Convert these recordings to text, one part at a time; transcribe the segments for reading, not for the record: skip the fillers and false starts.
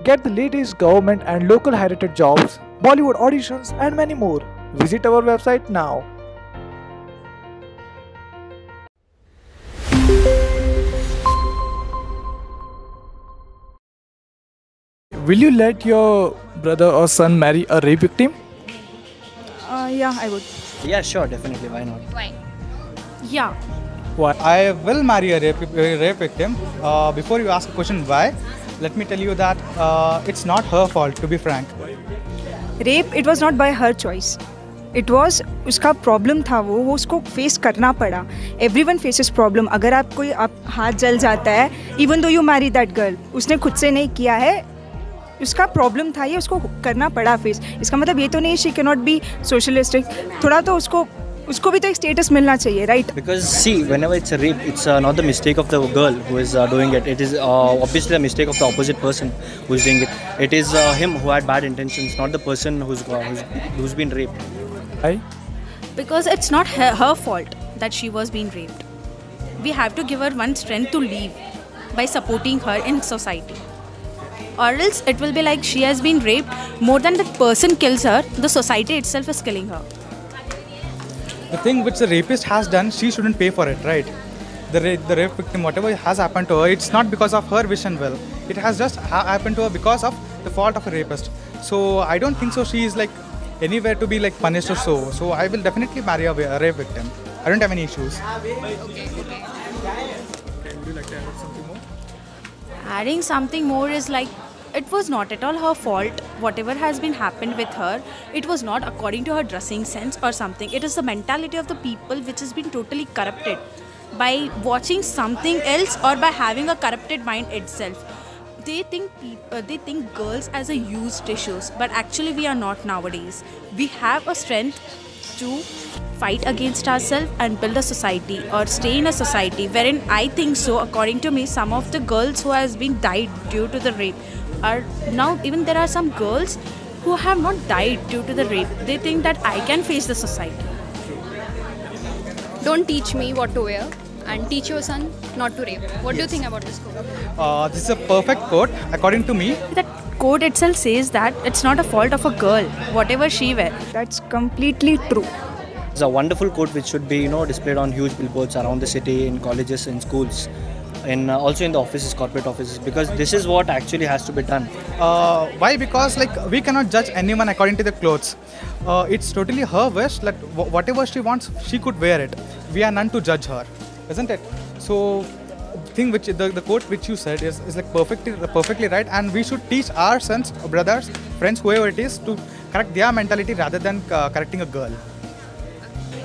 Get the latest government and local heritage jobs, Bollywood auditions, and many more. Visit our website now. Will you let your brother or son marry a rape victim? Yeah, I would. Yeah, sure, definitely. Why not? Why? Yeah. Why? I will marry a rape victim. Before you ask a question why, let me tell you that it's not her fault, to be frank. Rape, it was not by her choice. It was उसका problem था वो उसको face करना पड़ा. Everyone faces problem. अगर आप हाथ जल जाता है, even though you marry that girl, उसने खुद से नहीं किया है, उसका प्रॉब्लम था ये उसको करना पड़ा फेस. इसका मतलब ये तो नहीं she cannot be socialistic. थोड़ा तो उसको भी तो एक स्टेटस मिलना चाहिए, right? Because see, whenever it's a rape, it's not the mistake of the girl who is doing it. It is obviously the mistake of the opposite person who is doing it. It is him who had bad intentions, not the person who's been raped. Why? Because it's not her fault that she was being raped. We have to give her one strength to leave by supporting her in society. Or else it will be like she has been raped. More than that person kills her, the society itself is killing her. The thing which the rapist has done, she shouldn't pay for it, right? The rape victim, whatever has happened to her, it's not because of her wish and will. It has just happened to her because of the fault of a rapist. So I don't think so she is like anywhere to be like punished or so. So I will definitely marry a rape victim. I don't have any issues. Adding something more is like, it was not at all her fault. Whatever has been happened with her, it was not according to her dressing sense or something. It is the mentality of the people which has been totally corrupted by watching something else or by having a corrupted mind itself. They think girls as a used tissues, but actually we are not nowadays. We have a strength to fight against ourselves and build a society or stay in a society wherein I think so, according to me, some of the girls who has been died due to the rape are now, even there are some girls who have not died due to the rape. They think that I can face the society. Don't teach me what to wear and teach your son not to rape. What do you think about this quote? This is a perfect quote, according to me. That quote itself says that it's not a fault of a girl, whatever she wears. That's completely true. It's a wonderful quote which should be displayed on huge billboards around the city, in colleges, in schools, and also in the offices, corporate offices, because this is what actually has to be done. Why? Because like we cannot judge anyone according to the clothes. It's totally her wish. Like whatever she wants, she could wear it. We are none to judge her, isn't it? So, thing which the quote which you said is like perfectly right, and we should teach our sons, brothers, friends, whoever it is, to correct their mentality rather than correcting a girl.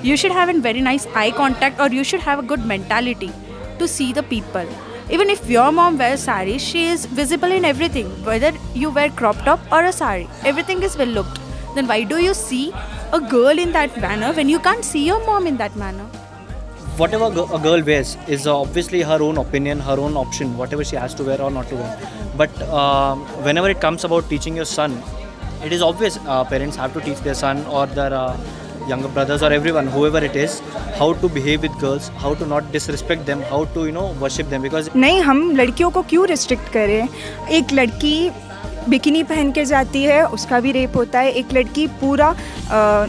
You should have a very nice eye contact, or you should have a good mentality to see the people. Even if your mom wears sari, she is visible in everything. Whether you wear crop top or a sari, everything is well looked. Then why do you see a girl in that manner when you can't see your mom in that manner? Whatever a girl wears is obviously her own opinion, her own option, whatever she has to wear or not to wear. But whenever it comes about teaching your son, it is obvious parents have to teach their son or their younger brothers or everyone, whoever it is, how to behave with girls, how to not disrespect them, how to worship them. Because नहीं, हम लड़कियों को क्यों restrict करें? एक लड़की bikini पहन के जाती है, उसका भी रेप होता है. एक लड़की पूरा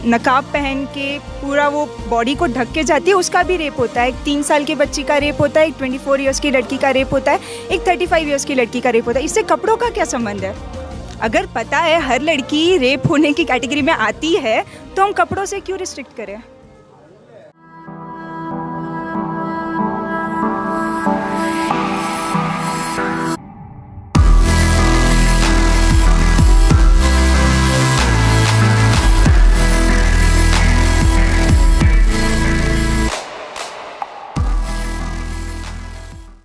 नकाब पहन के पूरा वो बॉडी को ढक के जाती है, उसका भी रेप होता है. एक 3 साल की बच्ची का रेप होता है, एक 24 इयर्स की लड़की का रेप होता है, एक 35 इयर्स की लड़की का रेप होता है. इससे कपड़ों का क्या संबंध है? अगर पता है हर लड़की रेप होने की कैटेगरी में आती है, तो हम कपड़ों से क्यों रिस्ट्रिक्ट करें?